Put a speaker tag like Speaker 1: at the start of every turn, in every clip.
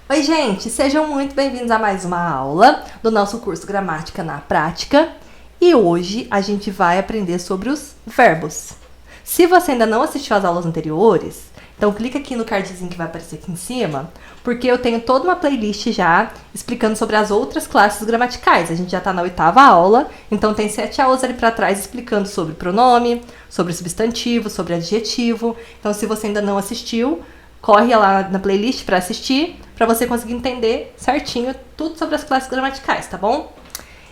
Speaker 1: Oi, gente! Sejam muito bem-vindos a mais uma aula do nosso curso Gramática na Prática. E hoje a gente vai aprender sobre os verbos. Se você ainda não assistiu às aulas anteriores, então clica aqui no cardzinho que vai aparecer aqui em cima, porque eu tenho toda uma playlist já explicando sobre as outras classes gramaticais. A gente já está na 8ª aula, então tem 7 aulas ali para trás explicando sobre pronome, sobre substantivo, sobre adjetivo. Então, se você ainda não assistiu, corre lá na playlist para assistir, para você conseguir entender certinho tudo sobre as classes gramaticais, tá bom?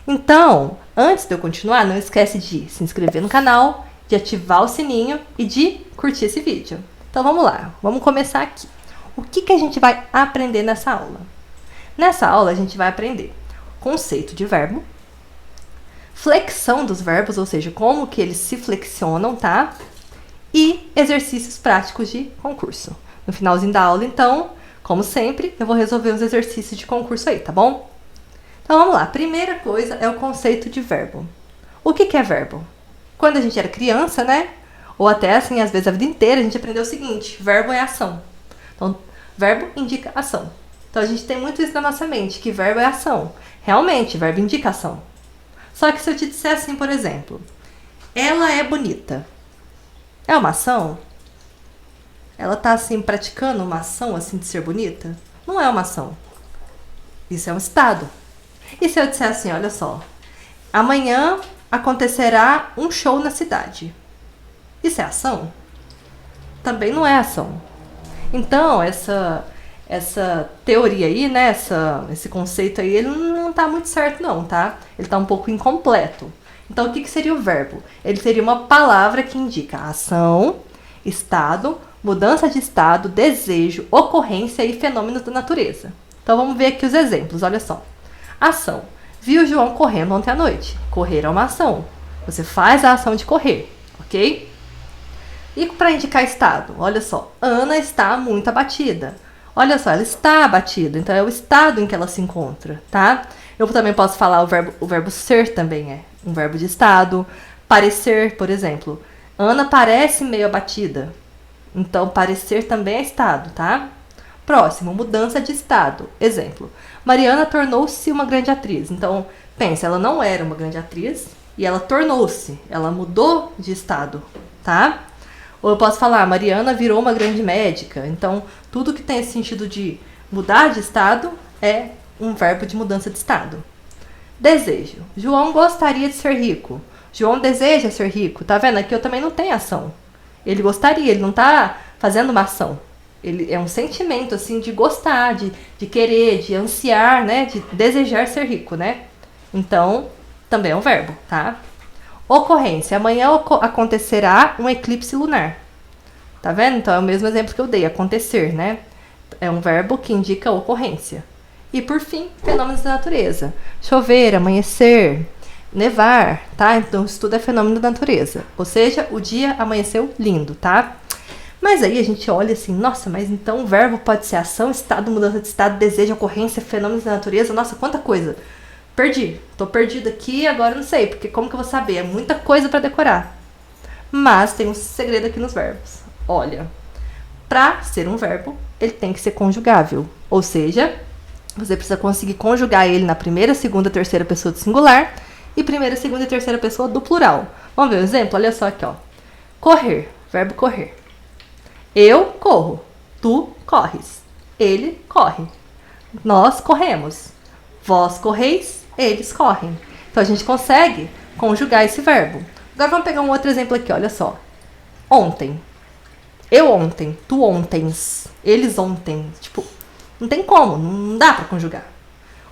Speaker 1: Então, antes de eu continuar, não esquece de se inscrever no canal, de ativar o sininho e de curtir esse vídeo. Então vamos lá, vamos começar aqui. O que a gente vai aprender nessa aula? Nessa aula a gente vai aprender conceito de verbo, flexão dos verbos, ou seja, como que eles se flexionam, tá? E exercícios práticos de concurso. No finalzinho da aula, então, como sempre, eu vou resolver os exercícios de concurso aí, tá bom? Então vamos lá, primeira coisa é o conceito de verbo. O que é verbo? Quando a gente era criança, né? Ou até assim, às vezes a vida inteira, a gente aprendeu o seguinte: verbo é ação. Então, verbo indica ação. Então a gente tem muito isso na nossa mente, que verbo é ação. Realmente, verbo indica ação. Só que se eu te disser assim, por exemplo, ela é bonita. É uma ação? Ela tá assim praticando uma ação assim de ser bonita? Não é uma ação. Isso é um estado. E se eu disser assim, olha só, amanhã acontecerá um show na cidade. Isso é ação? Também não é ação. Então, essa teoria aí, né, esse conceito aí, ele não tá muito certo não, tá? Ele tá um pouco incompleto. Então, o que seria o verbo? Ele seria uma palavra que indica ação, estado, mudança de estado, desejo, ocorrência e fenômenos da natureza. Então, vamos ver aqui os exemplos, olha só. Ação. Vi o João correndo ontem à noite. Correr é uma ação. Você faz a ação de correr, ok? E para indicar estado, olha só. Ana está muito abatida. Olha só, ela está abatida, então é o estado em que ela se encontra, tá? Eu também posso falar o verbo ser também é um verbo de estado. Parecer, por exemplo. Ana parece meio abatida. Então, parecer também é estado, tá? Próximo, mudança de estado. Exemplo, Mariana tornou-se uma grande atriz. Então, pensa, ela não era uma grande atriz e ela tornou-se, ela mudou de estado, tá? Ou eu posso falar, Mariana virou uma grande médica. Então, tudo que tem esse sentido de mudar de estado é um verbo de mudança de estado. Desejo. João gostaria de ser rico. João deseja ser rico. Tá vendo? Aqui eu também não tenho ação. Ele gostaria, ele não tá fazendo uma ação. Ele é um sentimento, assim, de gostar, de querer, de ansiar, né? De desejar ser rico, né? Então, também é um verbo, tá? Ocorrência. Amanhã acontecerá um eclipse lunar. Tá vendo? Então, é o mesmo exemplo que eu dei, acontecer, né? É um verbo que indica ocorrência. E, por fim, fenômenos da natureza. Chover, amanhecer, nevar, tá? Então, isso tudo é fenômeno da natureza. Ou seja, o dia amanheceu lindo, tá? Mas aí a gente olha assim, nossa, mas então o verbo pode ser ação, estado, mudança de estado, desejo, ocorrência, fenômenos da natureza. Nossa, quanta coisa. Perdi. Tô perdida aqui, agora não sei, porque como que eu vou saber? É muita coisa para decorar. Mas tem um segredo aqui nos verbos. Olha, para ser um verbo, ele tem que ser conjugável. Ou seja, você precisa conseguir conjugar ele na primeira, segunda, terceira pessoa do singular e primeira, segunda e terceira pessoa do plural. Vamos ver um exemplo? Olha só aqui, ó. Correr, verbo correr. Eu corro, tu corres, ele corre, nós corremos, vós correis, eles correm. Então a gente consegue conjugar esse verbo. Agora vamos pegar um outro exemplo aqui, olha só. Ontem, eu ontem, tu ontens, eles ontem. Tipo, não tem como, não dá pra conjugar.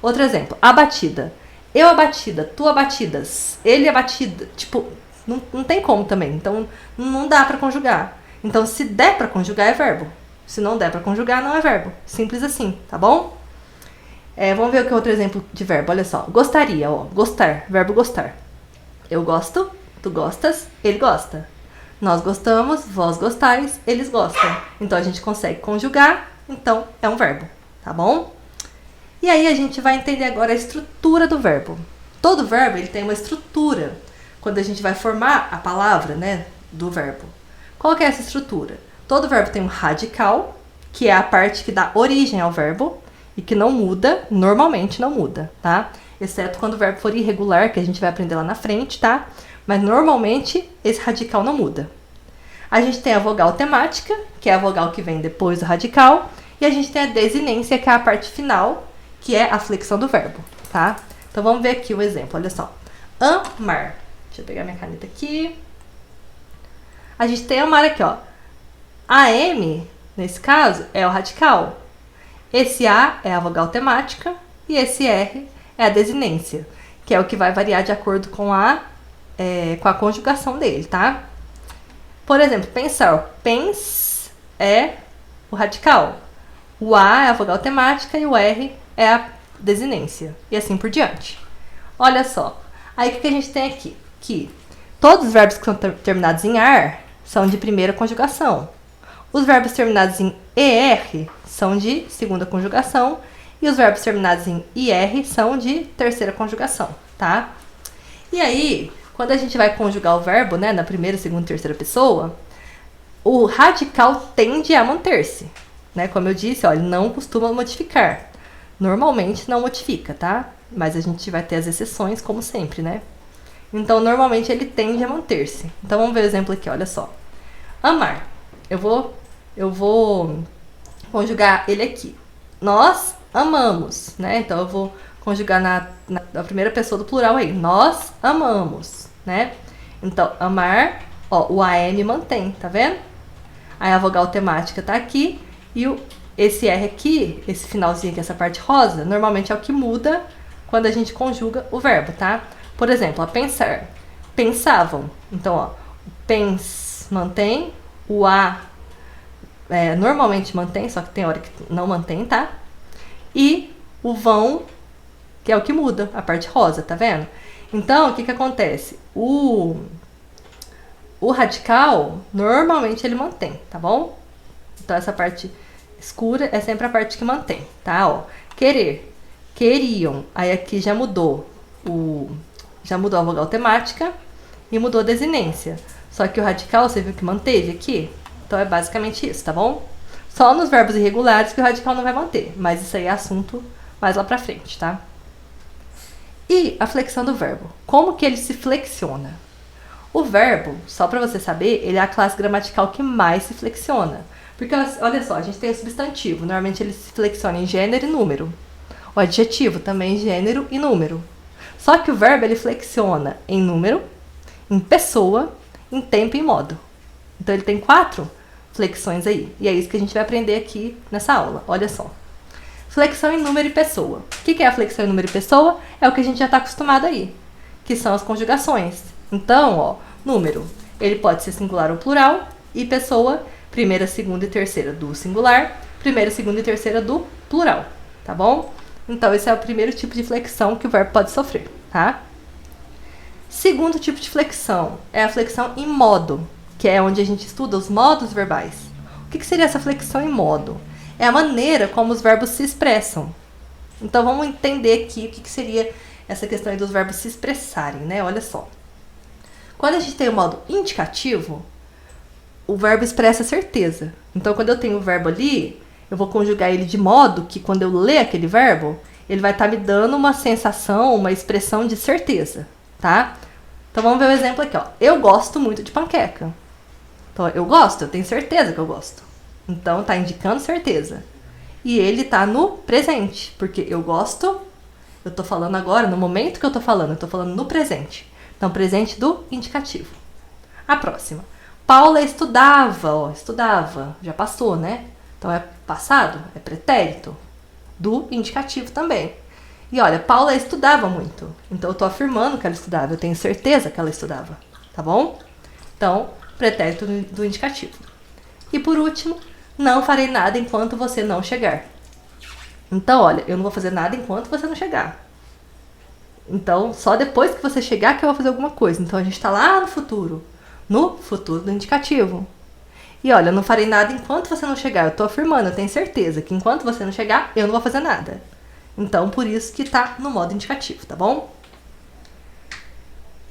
Speaker 1: Outro exemplo, abatida. Eu abatida, tu abatidas, ele abatida. Tipo, não tem como também. Então, não dá pra conjugar. Então, se der pra conjugar, é verbo. Se não der pra conjugar, não é verbo. Simples assim, tá bom? Vamos ver o que é outro exemplo de verbo. Olha só. Gostaria, ó. Gostar. Verbo gostar. Eu gosto, tu gostas, ele gosta. Nós gostamos, vós gostais, eles gostam. Então, a gente consegue conjugar. Então, é um verbo, tá bom? E aí, a gente vai entender agora a estrutura do verbo. Todo verbo, ele tem uma estrutura. Quando a gente vai formar a palavra, né, do verbo. Qual que é essa estrutura? Todo verbo tem um radical, que é a parte que dá origem ao verbo, e que não muda, normalmente não muda, tá? Exceto quando o verbo for irregular, que a gente vai aprender lá na frente, tá? Mas normalmente esse radical não muda. A gente tem a vogal temática, que é a vogal que vem depois do radical, e a gente tem a desinência, que é a parte final, que é a flexão do verbo, tá? Então vamos ver aqui o exemplo, olha só. Amar. Deixa eu pegar minha caneta aqui. A gente tem amar aqui, ó. AM, nesse caso, é o radical. Esse A é a vogal temática e esse R é a desinência, que é o que vai variar de acordo com a conjugação dele, tá? Por exemplo, pensar. Pens é o radical. O A é a vogal temática e o R é a desinência. E assim por diante. Olha só. Aí o que a gente tem aqui? Que todos os verbos que são terminados em AR são de primeira conjugação. Os verbos terminados em ER são de segunda conjugação. E os verbos terminados em IR são de terceira conjugação, tá? E aí, quando a gente vai conjugar o verbo, né, na primeira, segunda e terceira pessoa, o radical tende a manter-se, né? Como eu disse, ó, ele não costuma modificar. Normalmente não modifica, tá? Mas a gente vai ter as exceções, como sempre, né? Então, normalmente ele tende a manter-se. Então, vamos ver o exemplo aqui, olha só. Amar. Eu vou conjugar ele aqui. Nós amamos, né? Então, eu vou conjugar na primeira pessoa do plural aí. Nós amamos, né? Então, amar, ó, o AM mantém, tá vendo? Aí a vogal temática tá aqui e esse R aqui, esse finalzinho aqui, essa parte rosa, normalmente é o que muda quando a gente conjuga o verbo, tá? Por exemplo, a pensar. Pensavam. Então, ó, pens mantém, o A normalmente mantém, só que tem hora que não mantém, tá? E o vão, que é o que muda, a parte rosa, tá vendo? Então, o que acontece? O radical, normalmente ele mantém, tá bom? Então, essa parte escura é sempre a parte que mantém, tá? Ó, querer, queriam. Aí aqui já mudou a vogal temática e mudou a desinência. Só que o radical, você viu que manteve aqui? Então, é basicamente isso, tá bom? Só nos verbos irregulares que o radical não vai manter. Mas isso aí é assunto mais lá pra frente, tá? E a flexão do verbo. Como que ele se flexiona? O verbo, só pra você saber, ele é a classe gramatical que mais se flexiona. Porque, olha só, a gente tem o substantivo. Normalmente ele se flexiona em gênero e número. O adjetivo também em gênero e número. Só que o verbo, ele flexiona em número, em pessoa, em tempo e em modo. Então, ele tem 4 flexões aí. E é isso que a gente vai aprender aqui nessa aula. Olha só. Flexão em número e pessoa. O que é a flexão em número e pessoa? É o que a gente já está acostumado aí, que são as conjugações. Então, ó, número, ele pode ser singular ou plural, e pessoa, primeira, segunda e terceira do singular, primeira, segunda e terceira do plural, tá bom? Então, esse é o primeiro tipo de flexão que o verbo pode sofrer, tá? Segundo tipo de flexão é a flexão em modo, que é onde a gente estuda os modos verbais. O que seria essa flexão em modo? É a maneira como os verbos se expressam. Então, vamos entender aqui o que seria essa questão aí dos verbos se expressarem, né? Olha só. Quando a gente tem o modo indicativo, o verbo expressa certeza. Então, quando eu tenho o verbo ali, eu vou conjugar ele de modo que, quando eu ler aquele verbo, ele vai estar me dando uma sensação, uma expressão de certeza, tá? Então, vamos ver o exemplo aqui, ó. Eu gosto muito de panqueca. Então, eu gosto, eu tenho certeza que eu gosto. Então, tá indicando certeza. E ele tá no presente, porque eu gosto, eu tô falando agora, no momento que eu tô falando no presente. Então, presente do indicativo. A próxima. Paula estudava, ó, estudava, já passou, né? Então, é passado, é pretérito do indicativo também. E olha, Paula estudava muito. Então, eu tô afirmando que ela estudava, eu tenho certeza que ela estudava, tá bom? Então, pretérito do indicativo. E por último, não farei nada enquanto você não chegar. Então, olha, eu não vou fazer nada enquanto você não chegar. Então, só depois que você chegar que eu vou fazer alguma coisa. Então, a gente está lá no futuro do indicativo. E olha, eu não farei nada enquanto você não chegar. Eu estou afirmando, eu tenho certeza que enquanto você não chegar, eu não vou fazer nada. Então, por isso que está no modo indicativo, tá bom?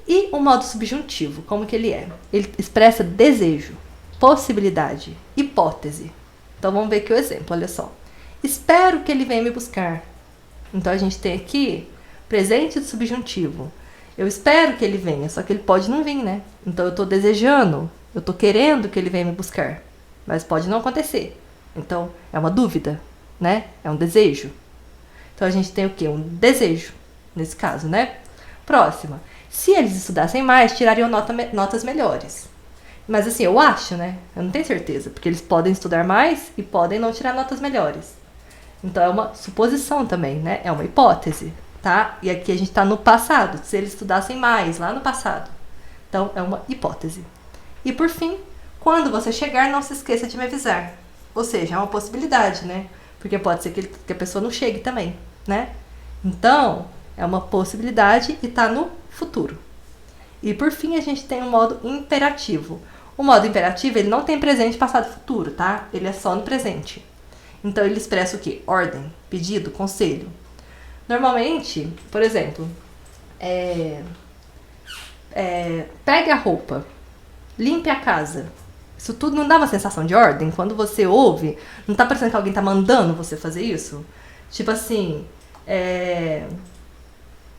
Speaker 1: E o modo subjuntivo, como que ele é? Ele expressa desejo, possibilidade, hipótese. Então, vamos ver aqui o exemplo, olha só. espero que ele venha me buscar. Então a gente tem aqui presente do subjuntivo. Eu espero que ele venha, só que ele pode não vir, né? Então eu tô desejando, eu tô querendo que ele venha me buscar, mas pode não acontecer. Então é uma dúvida, né? É um desejo. Então a gente tem o quê? Um desejo, nesse caso, né? Próxima. Se eles estudassem mais, tirariam notas melhores. Mas assim, eu acho, né? Eu não tenho certeza, porque eles podem estudar mais e podem não tirar notas melhores. Então é uma suposição também, né? É uma hipótese, tá? E aqui a gente tá no passado, se eles estudassem mais, lá no passado. Então é uma hipótese. E por fim, quando você chegar, não se esqueça de me avisar. Ou seja, é uma possibilidade, né? Porque pode ser que a pessoa não chegue também, né? Então, é uma possibilidade e tá no futuro. E por fim, a gente tem um modo imperativo. O modo imperativo, ele não tem presente, passado e futuro, tá? Ele é só no presente. Então, ele expressa o quê? Ordem, pedido, conselho. Normalmente, por exemplo, pegue a roupa, limpe a casa. Isso tudo não dá uma sensação de ordem? Quando você ouve, não tá parecendo que alguém tá mandando você fazer isso? Tipo assim,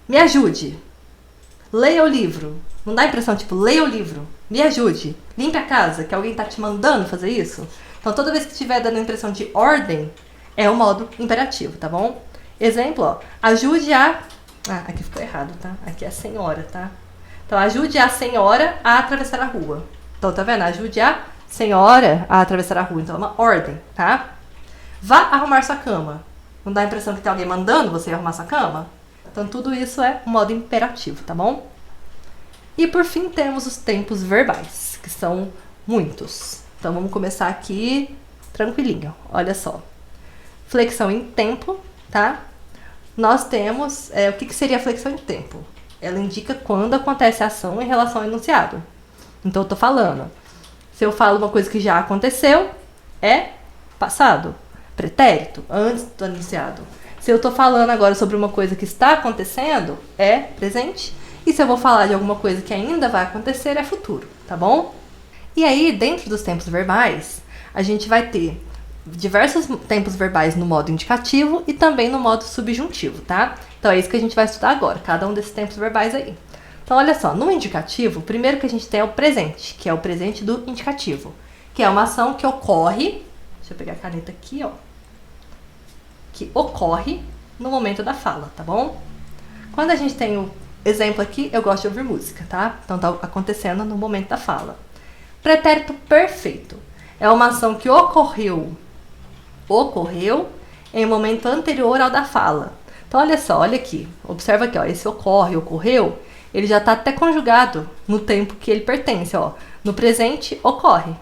Speaker 1: me ajude, leia o livro. Não dá a impressão, tipo, leia o livro, me ajude, limpe a casa, que alguém tá te mandando fazer isso? Então, toda vez que estiver dando a impressão de ordem, é o modo imperativo, tá bom? Exemplo, ó, ajude a... Ah, aqui ficou errado, tá? Aqui é a senhora, tá? Então, ajude a senhora a atravessar a rua. Então, tá vendo? Ajude a senhora a atravessar a rua. Então, é uma ordem, tá? Vá arrumar sua cama. Não dá a impressão que tem alguém mandando você arrumar sua cama? Então, tudo isso é um modo imperativo, tá bom? E, por fim, temos os tempos verbais, que são muitos. Então, vamos começar aqui tranquilinho. Olha só. Flexão em tempo, tá? Nós temos... o que seria a flexão em tempo? Ela indica quando acontece a ação em relação ao enunciado. Então, eu tô falando. Se eu falo uma coisa que já aconteceu, é passado. Pretérito, antes do enunciado. Se eu tô falando agora sobre uma coisa que está acontecendo, é presente. E se eu vou falar de alguma coisa que ainda vai acontecer, é futuro, tá bom? E aí, dentro dos tempos verbais, a gente vai ter diversos tempos verbais no modo indicativo e também no modo subjuntivo, tá? Então é isso que a gente vai estudar agora, cada um desses tempos verbais aí. Então olha só, no indicativo, o primeiro que a gente tem é o presente, que é o presente do indicativo, que é uma ação que ocorre, deixa eu pegar a caneta aqui, ó, que ocorre no momento da fala, tá bom? Quando a gente tem o exemplo aqui, eu gosto de ouvir música, tá? Então tá acontecendo no momento da fala. Pretérito perfeito é uma ação que ocorreu em momento anterior ao da fala. Então olha só, olha aqui, observa aqui, ó, esse ocorreu, ele já está até conjugado no tempo que ele pertence, ó. No presente, ocorre.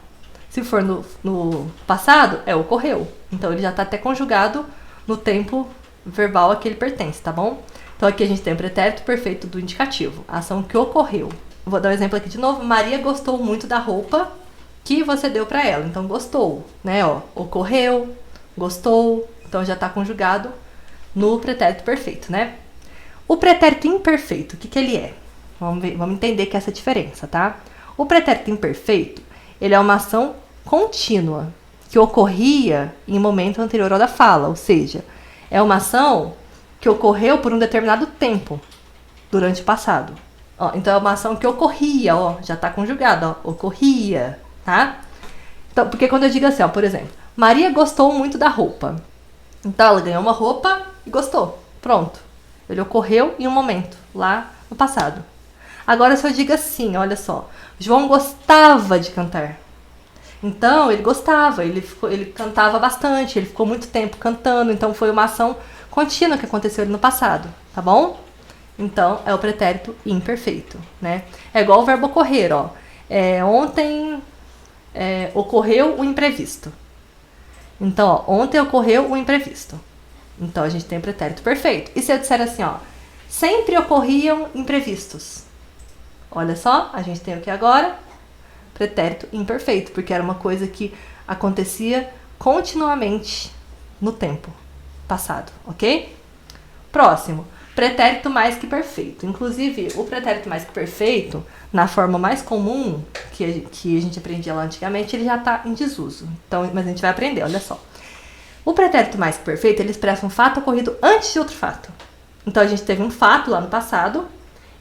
Speaker 1: Se for no passado, ocorreu. Então ele já está até conjugado no tempo verbal a que ele pertence, tá bom? Então aqui a gente tem o pretérito perfeito do indicativo, a ação que ocorreu. Vou dar um exemplo aqui de novo. Maria gostou muito da roupa que você deu para ela. Então gostou, né? Ó, ocorreu, gostou. Então já está conjugado no pretérito perfeito, né? O pretérito imperfeito, o que ele é? Vamos entender que é essa diferença, tá? O pretérito imperfeito, ele é uma ação contínua que ocorria em momento anterior ao da fala, ou seja, é uma ação que ocorreu por um determinado tempo durante o passado. Ó, então é uma ação que ocorria, ó, já está conjugada, ó, ocorria, tá? Então, porque quando eu digo assim, ó, por exemplo, Maria gostou muito da roupa. Então ela ganhou uma roupa e gostou. Pronto. Ele ocorreu em um momento, lá no passado. Agora se eu digo assim, olha só, João gostava de cantar. Então ele gostava, ele cantava bastante, ele ficou muito tempo cantando, então foi uma ação contínua que aconteceu no passado, tá bom? Então, é o pretérito imperfeito, né? É igual o verbo ocorrer, ó. Ontem ocorreu o imprevisto. Então, ó, ontem ocorreu o imprevisto. Então, a gente tem o pretérito perfeito. E se eu disser assim, ó, sempre ocorriam imprevistos? Olha só, a gente tem o que agora? Pretérito imperfeito, porque era uma coisa que acontecia continuamente no tempo passado, ok? Próximo, pretérito mais que perfeito. Inclusive, o pretérito mais que perfeito, na forma mais comum que a gente aprendia lá antigamente, ele já está em desuso. Então, mas a gente vai aprender, olha só. O pretérito mais que perfeito, ele expressa um fato ocorrido antes de outro fato. Então, a gente teve um fato lá no passado,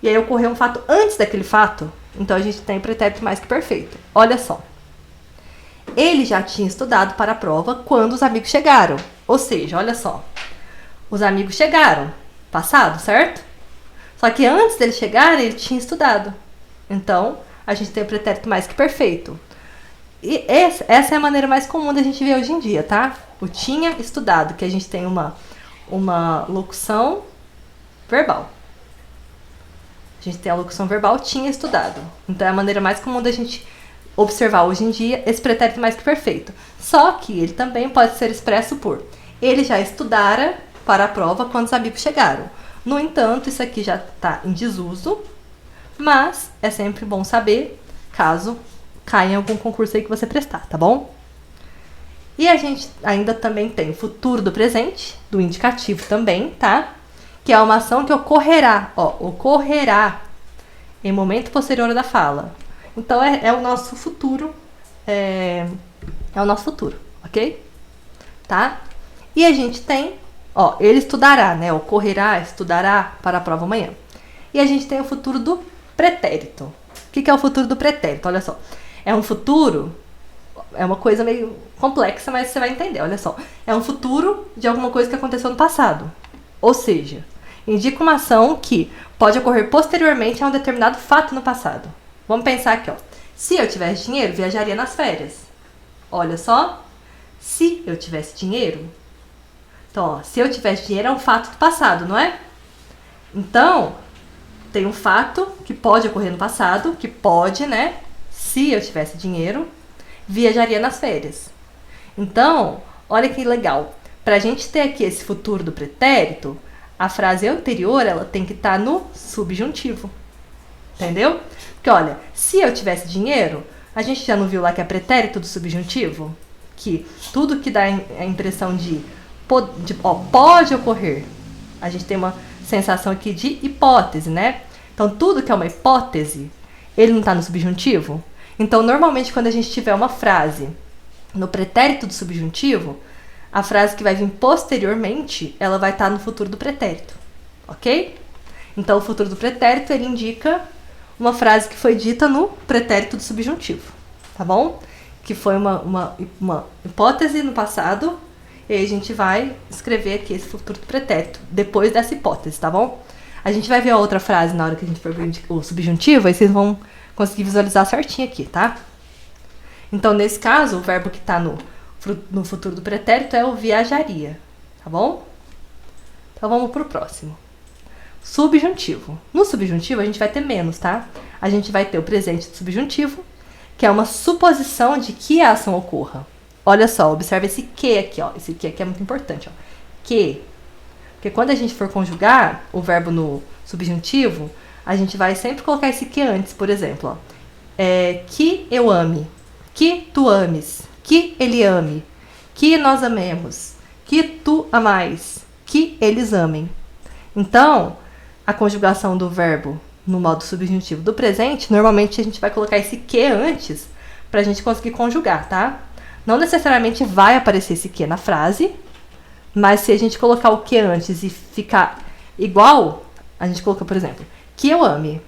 Speaker 1: e aí ocorreu um fato antes daquele fato. Então, a gente tem o pretérito mais que perfeito. Olha só. Ele já tinha estudado para a prova quando os amigos chegaram. Ou seja, olha só. Os amigos chegaram. Passado, certo? Só que antes dele chegar, ele tinha estudado. Então, a gente tem o pretérito mais que perfeito. E essa é a maneira mais comum da gente ver hoje em dia, tá? O tinha estudado, que a gente tem uma locução verbal. A gente tem a locução verbal tinha estudado. Então, é a maneira mais comum da gente observar hoje em dia esse pretérito mais que perfeito. Só que ele também pode ser expresso por ele já estudara para a prova quando os amigos chegaram. No entanto, isso aqui já está em desuso, mas é sempre bom saber caso caia em algum concurso aí que você prestar, tá bom? E a gente ainda também tem o futuro do presente, do indicativo também, tá? Que é uma ação que ocorrerá, ocorrerá em momento posterior da fala. Então, é o nosso futuro, é o nosso futuro, ok? Tá? E a gente tem, ele estudará, né? Ocorrerá, estudará para a prova amanhã. E a gente tem o futuro do pretérito. O que é o futuro do pretérito? Olha só. É um futuro, é uma coisa meio complexa, mas você vai entender, olha só. É um futuro de alguma coisa que aconteceu no passado. Ou seja, indica uma ação que pode ocorrer posteriormente a um determinado fato no passado. Vamos pensar aqui, se eu tivesse dinheiro, viajaria nas férias. Olha só, se eu tivesse dinheiro. Então, se eu tivesse dinheiro é um fato do passado, não é? Então, tem um fato que pode ocorrer no passado, que pode, né? Se eu tivesse dinheiro, viajaria nas férias. Então, olha que legal. Para a gente ter aqui esse futuro do pretérito, a frase anterior ela tem que estar no subjuntivo. Entendeu? Porque, olha, se eu tivesse dinheiro, a gente já não viu lá que é pretérito do subjuntivo? Que tudo que dá a impressão de pode ocorrer. A gente tem uma sensação aqui de hipótese, né? Então, tudo que é uma hipótese, ele não está no subjuntivo? Então, normalmente, quando a gente tiver uma frase no pretérito do subjuntivo, a frase que vai vir posteriormente, ela vai estar no futuro do pretérito, ok? Então, o futuro do pretérito, ele indica uma frase que foi dita no pretérito do subjuntivo, tá bom? Que foi uma hipótese no passado, e aí a gente vai escrever aqui esse futuro do pretérito, depois dessa hipótese, tá bom? A gente vai ver a outra frase na hora que a gente for ver o subjuntivo, aí vocês vão conseguir visualizar certinho aqui, tá? Então, nesse caso, o verbo que está no futuro do pretérito é o viajaria, tá bom? Então, vamos pro próximo. Subjuntivo. No subjuntivo, a gente vai ter menos, tá? A gente vai ter o presente do subjuntivo, que é uma suposição de que a ação ocorra. Olha só, observa esse que aqui, ó. Esse que aqui é muito importante, ó. Que. Porque quando a gente for conjugar o verbo no subjuntivo, a gente vai sempre colocar esse que antes, por exemplo, ó. Que eu ame, que tu ames, que ele ame, que nós amemos, que tu amais, que eles amem. Então, a conjugação do verbo no modo subjuntivo do presente, normalmente a gente vai colocar esse que antes pra gente conseguir conjugar, tá? Não necessariamente vai aparecer esse que na frase, mas se a gente colocar o que antes e ficar igual, a gente coloca, por exemplo, que eu ame.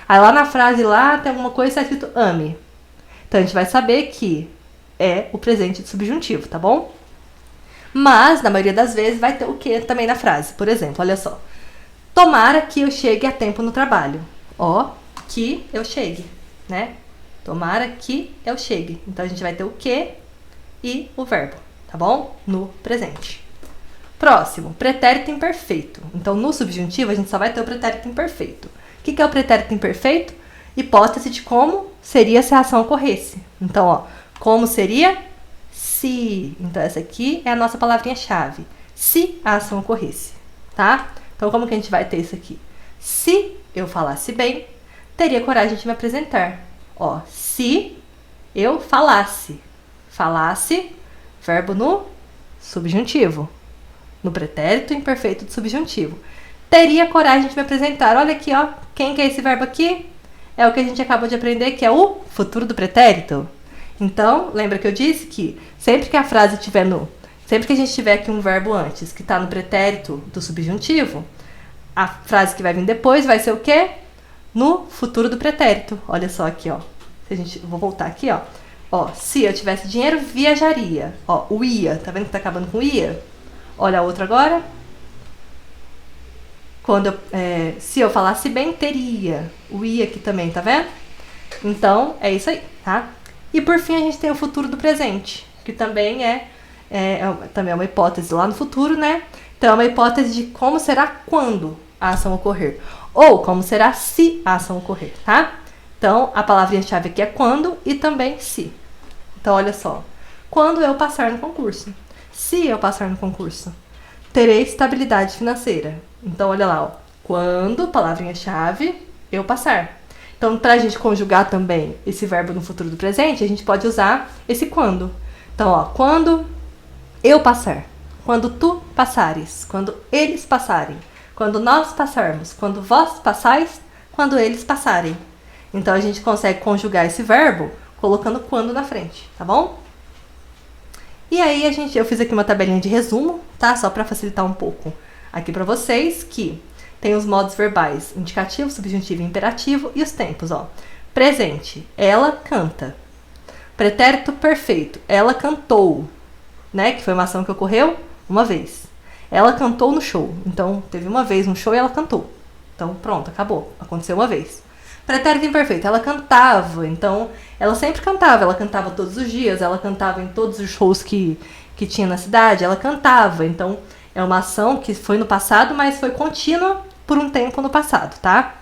Speaker 1: Aí lá na frase lá tem alguma coisa que está escrito ame. Então a gente vai saber que é o presente do subjuntivo, tá bom? Mas, na maioria das vezes, vai ter o que também na frase. Por exemplo, olha só. Tomara que eu chegue a tempo no trabalho. Que eu chegue, né? Tomara que eu chegue. Então a gente vai ter o que e o verbo, tá bom? No presente. Próximo, pretérito imperfeito. Então, no subjuntivo, a gente só vai ter o pretérito imperfeito. O que é o pretérito imperfeito? Hipótese de como seria se a ação ocorresse. Então, como seria? Se. Então, essa aqui é a nossa palavrinha-chave. Se a ação ocorresse, tá? Então, como que a gente vai ter isso aqui? Se eu falasse bem, teria coragem de me apresentar. Se eu falasse. Falasse, verbo no subjuntivo. No pretérito imperfeito do subjuntivo. Teria coragem de me apresentar. Olha aqui, quem que é esse verbo aqui? É o que a gente acabou de aprender, que é o futuro do pretérito. Então, lembra que eu disse que sempre que a frase estiver Sempre que a gente tiver aqui um verbo antes, que está no pretérito do subjuntivo, a frase que vai vir depois vai ser o quê? No futuro do pretérito. Olha só aqui, ó. Vou voltar aqui, ó. Ó, se eu tivesse dinheiro, viajaria. Ó, o ia. Tá vendo que tá acabando com ia? Olha a outra agora. Se eu falasse bem, teria. O ia aqui também, tá vendo? Então, é isso aí, tá? E por fim, a gente tem o futuro do presente, que também também é uma hipótese lá no futuro, né? Então, é uma hipótese de como será quando a ação ocorrer. Ou como será se a ação ocorrer, tá? Então, a palavrinha-chave aqui é quando e também se. Então, olha só. Quando eu passar no concurso. Se eu passar no concurso, terei estabilidade financeira. Então, olha lá, ó. Quando, palavrinha-chave, eu passar. Então, para a gente conjugar também esse verbo no futuro do presente, a gente pode usar esse quando. Então, ó, quando eu passar, quando tu passares, quando eles passarem, quando nós passarmos, quando vós passais, quando eles passarem. Então, a gente consegue conjugar esse verbo colocando quando na frente, tá bom? E aí, eu fiz aqui uma tabelinha de resumo, tá? Só para facilitar um pouco aqui para vocês, que tem os modos verbais indicativo, subjuntivo e imperativo e os tempos, ó. Presente, ela canta. Pretérito perfeito, ela cantou, né? Que foi uma ação que ocorreu uma vez. Ela cantou no show. Então, teve uma vez um show e ela cantou. Então, pronto, acabou. Aconteceu uma vez. Pretérito imperfeito, ela cantava. Então, ela sempre cantava. Ela cantava todos os dias, ela cantava em todos os shows que tinha na cidade. Ela cantava. Então, é uma ação que foi no passado, mas foi contínua por um tempo no passado, tá?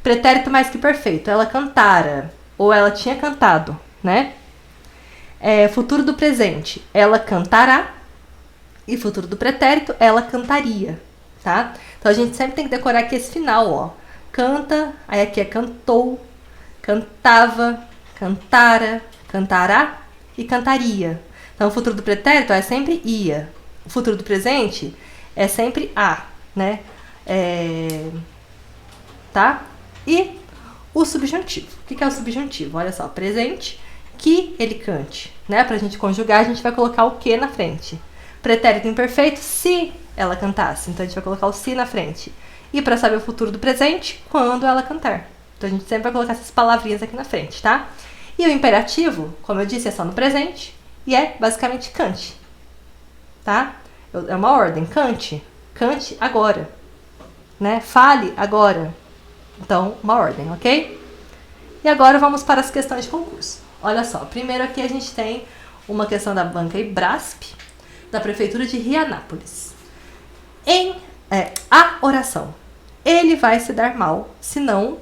Speaker 1: Pretérito mais que perfeito, ela cantara, ou ela tinha cantado, né? Futuro do presente, ela cantará, e futuro do pretérito, ela cantaria, tá? Então, a gente sempre tem que decorar aqui esse final, ó. Canta, aí aqui é cantou, cantava, cantara, cantará e cantaria. Então, o futuro do pretérito é sempre ia. O futuro do presente é sempre a, né? Tá? E o subjuntivo. O que é o subjuntivo? Olha só, presente, que ele cante, né? Pra gente conjugar, a gente vai colocar o que na frente. Pretérito imperfeito, se ela cantasse. Então, a gente vai colocar o se na frente. E para saber o futuro do presente, quando ela cantar. Então, a gente sempre vai colocar essas palavrinhas aqui na frente, tá? E o imperativo, como eu disse, é só no presente. E é basicamente cante. Tá? É uma ordem. Cante. Cante agora. Né? Fale agora. Então, uma ordem, ok? E agora vamos para as questões de concurso. Olha só, primeiro aqui a gente tem uma questão da banca Ibrasp, da Prefeitura de Rianápolis. A oração. Ele vai se dar mal, se não,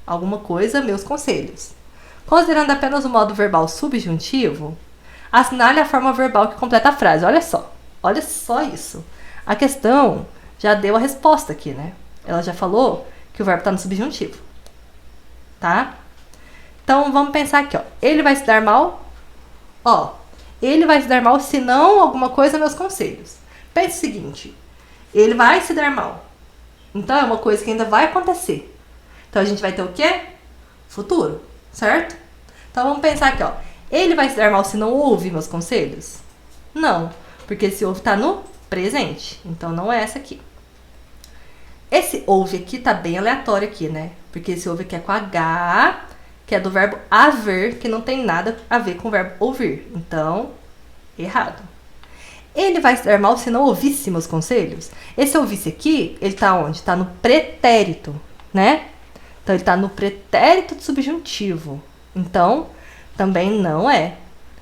Speaker 1: alguma coisa, meus conselhos. Considerando apenas o modo verbal subjuntivo, assinale a forma verbal que completa a frase. Olha só isso. A questão já deu a resposta aqui, né? Ela já falou que o verbo está no subjuntivo. Tá? Então, vamos pensar aqui, ó. Ele vai se dar mal. Ó, ele vai se dar mal se não alguma coisa, meus conselhos. Pense o seguinte. Ele vai se dar mal. Então, é uma coisa que ainda vai acontecer. Então, a gente vai ter o quê? Futuro, certo? Então, vamos pensar aqui, ó. Ele vai se dar mal se não ouvir meus conselhos? Não, porque esse ouve está no presente. Então, não é essa aqui. Esse ouve aqui tá bem aleatório aqui, né? Porque esse ouve aqui é com H, que é do verbo haver, que não tem nada a ver com o verbo ouvir. Então, errado. Ele vai se dar mal se não ouvisse meus conselhos? Esse ouvisse aqui, ele tá onde? Tá no pretérito, né? Então, ele tá no pretérito de subjuntivo. Então, também não é.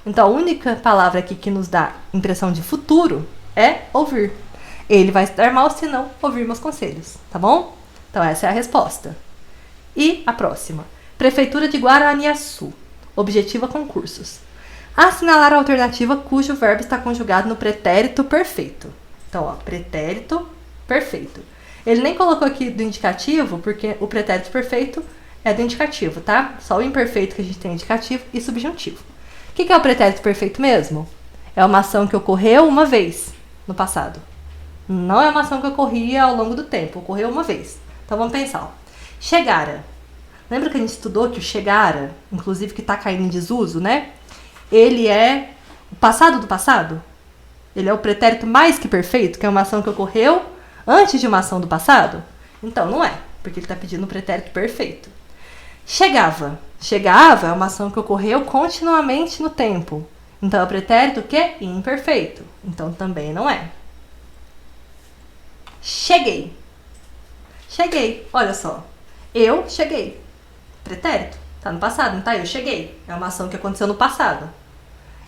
Speaker 1: Então, a única palavra aqui que nos dá impressão de futuro é ouvir. Ele vai se dar mal se não ouvir meus conselhos, tá bom? Então, essa é a resposta. E a próxima. Prefeitura de Guaraniaçu. Objetiva concursos. Assinalar a alternativa cujo verbo está conjugado no pretérito perfeito. Então, ó, pretérito perfeito. Ele nem colocou aqui do indicativo, porque o pretérito perfeito é do indicativo, tá? Só o imperfeito que a gente tem indicativo e subjuntivo. O que é o pretérito perfeito mesmo? É uma ação que ocorreu uma vez no passado. Não é uma ação que ocorria ao longo do tempo, ocorreu uma vez. Então, vamos pensar. Ó. Chegara. Lembra que a gente estudou que o chegara, inclusive que está caindo em desuso, né? Ele é O passado do passado? Ele é o pretérito mais que perfeito, que é uma ação que ocorreu antes de uma ação do passado? Então, não é, porque ele está pedindo um pretérito perfeito. Chegava. Chegava é uma ação que ocorreu continuamente no tempo. Então, é o pretérito que é imperfeito. Então, também não é. Cheguei. Cheguei. Olha só. Eu cheguei. Pretérito. Tá no passado, não tá? Eu cheguei. É uma ação que aconteceu no passado.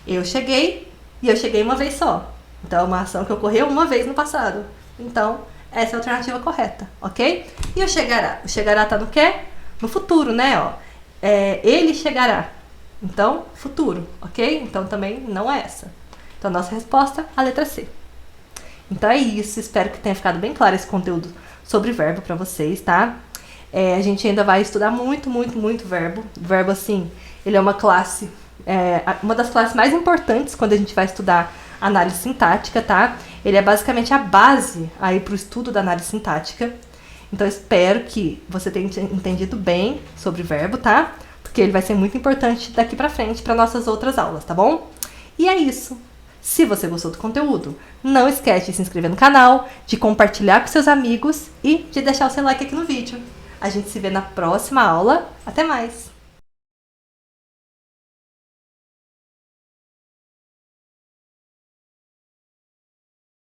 Speaker 1: Eu cheguei e eu cheguei uma vez só. Então, é uma ação que ocorreu uma vez no passado. Então, essa é a alternativa correta, ok? E o chegará? O chegará tá no quê? No futuro, né? Ó. Ele chegará. Então, futuro, ok? Então, também não é essa. Então, nossa resposta, a letra C. Então, é isso. Espero que tenha ficado bem claro esse conteúdo sobre verbo para vocês, tá? A gente ainda vai estudar muito, muito, muito verbo. Verbo, assim, ele é uma classe, uma das classes mais importantes quando a gente vai estudar análise sintática, tá? Ele é basicamente a base aí para o estudo da análise sintática. Então, espero que você tenha entendido bem sobre verbo, tá? Porque ele vai ser muito importante daqui pra frente para nossas outras aulas, tá bom? E é isso. Se você gostou do conteúdo, não esquece de se inscrever no canal, de compartilhar com seus amigos e de deixar o seu like aqui no vídeo. A gente se vê na próxima aula. Até mais!